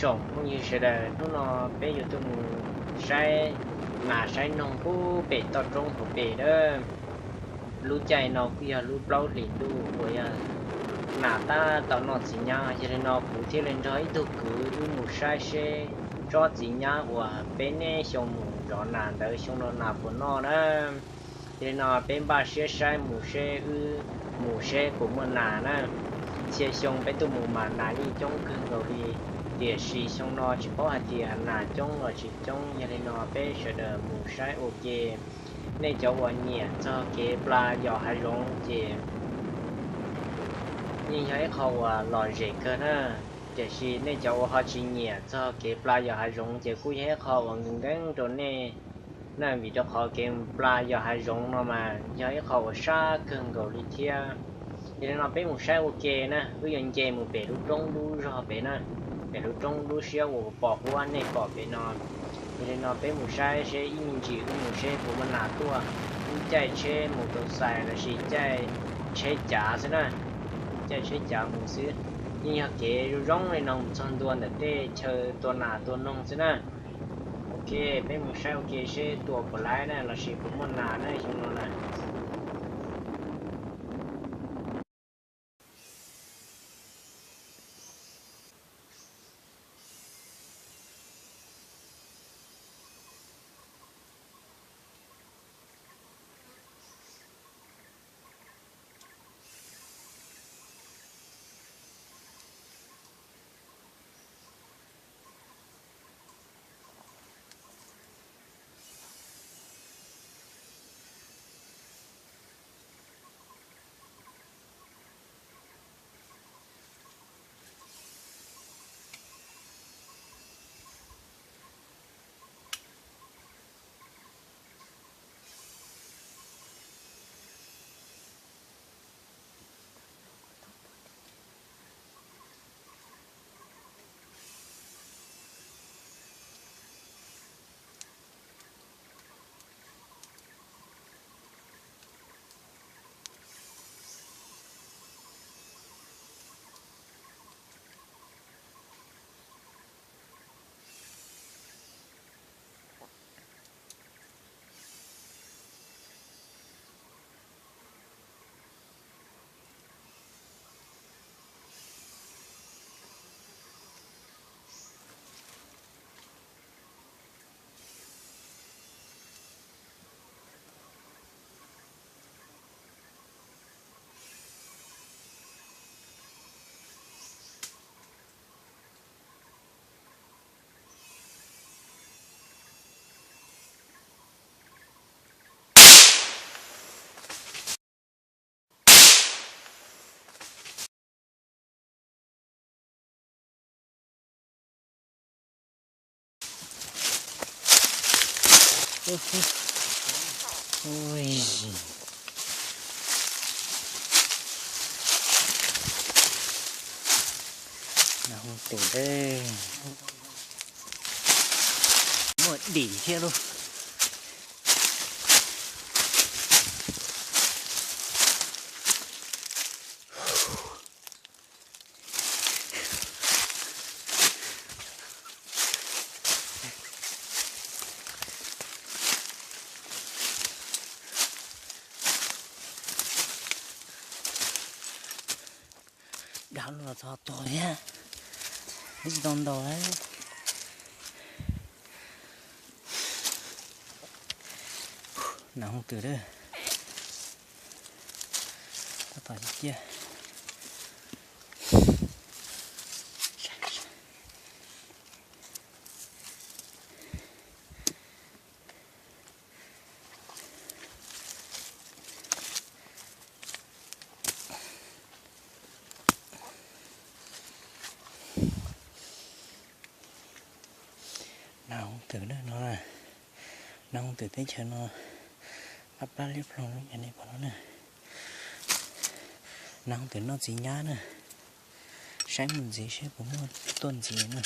trồng cũng như sẽ là nó béอยู่ตรงใช้มาใช้นงผู้เป็ดต่อตรงของเป็ดเด้อรู้ใจนอกพี่รู้เปล่าหลินดูหัวยหน้าตาตอนนอนสิญญาจะได้นอกผู้ที่เล่นร้อยตุกือรู้หมูใช้เช่จอดสิญญาหัวเป็นเน่ชงหมูจอนนานเด้อชงนอนหน้าฝนนอนนะจะได้นอนเป็นบ้าเช่ใช้หมูเช่หมูเช่กูมันหนานะเชี่ยชงเป็นตัวหมูมาหนานี่จงคืนเราดีเดี๋ยวชีชงนอเฉพาะที่หนาจงเราชิจงจะได้นอนเป็นเสด็จหมูใช้โอเคในเจ้าวันเนี่ยเจ้าเก็บปลาหยอดให้ลงเจยิ่งใช้เขาว่าหล่อเจ๋กันนะเดี๋ยวชีในเจ้าว่าเขาจริงเนี่ยเจ้าเก็บปลาหยอดให้ลงเจ้ากู้ให้เขาว่าเงินเด้งตัวนี้นั่นวิธีเขาเก็บปลาหยอดให้ลงเนาะมาย้ายเขาว่าชาเกินเกาหลีเทียเดี๋ยวเราเป็นหมูใช้โอเคนะก็ยังเจหมูเป็ดลูกจงดูรอเป็ดนะเป็ดลูกจงดูเชี่ยวบอกว่าในปอบเป็ดนอนเดี๋ยวเราเป็นหมูใช้เช่ยิ่งจีหมูเช่ผมมันหนาตัวใจเช่หมูตัวใส่แล้วสิใจเช่จ๋าซะนะใจเช่จ๋าหมูซื้อยิ่งเก๋ร้องในน้องชนตัวแต่เต้เชอตัวหนาตัวนงซะนะโอเคเป็นหมูใช้โอเคเช่ตัวปลายนะเราสิผมมันหนานะชงนนนะโอ้ยน้องตื่นได้หมดดีเที่ยวลูกดาวเราทอตัวเนี่ยนี่โดนตัวแล้วน้องตื่นได้ต่อเยอะน้องตื่นได้เนาะน้องตื่นได้เชิญเนาะรับได้เรียบร้อยอย่างนี้พอแล้วนะน้องตื่นนอนสีnhá nè sáng mình gì sẽ cũng tuần gì nữa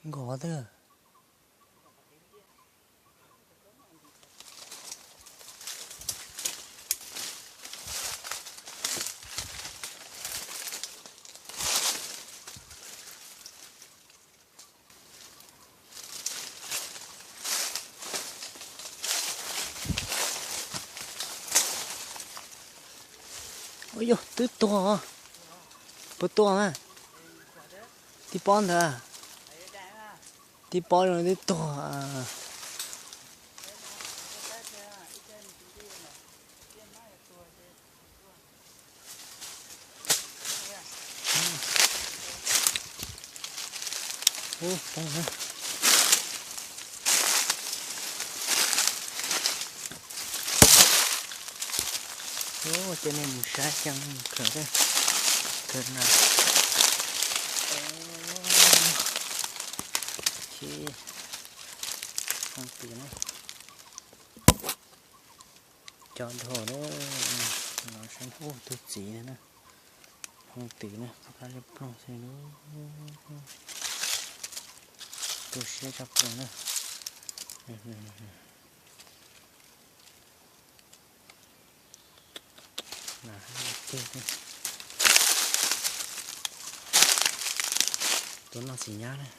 Gõ thôi. Ôi dồi, tứ to. Bữa to mà. Tí bón thôi à. Tí bón rồi tứ to à. Ô, to hả? Ô, cho nên một sát chân cửa đây. Cửa nào. Chị không tí này. Chọn thổ đó. Nó sẽ ô tôi chỉ này nè. Không tí này. Các bạn plong xem nó. Tôi sẽ chọc rồi nè. Nah, oke. Tuh nasinya nih.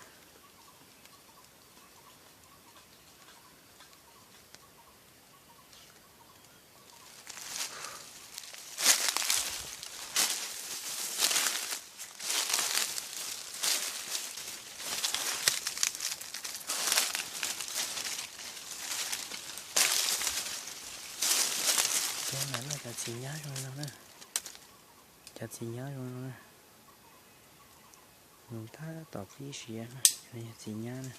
Tuh nana cacinya rồi cacinya rồi. Chúng ta tỏ phí xìa này cacinya này.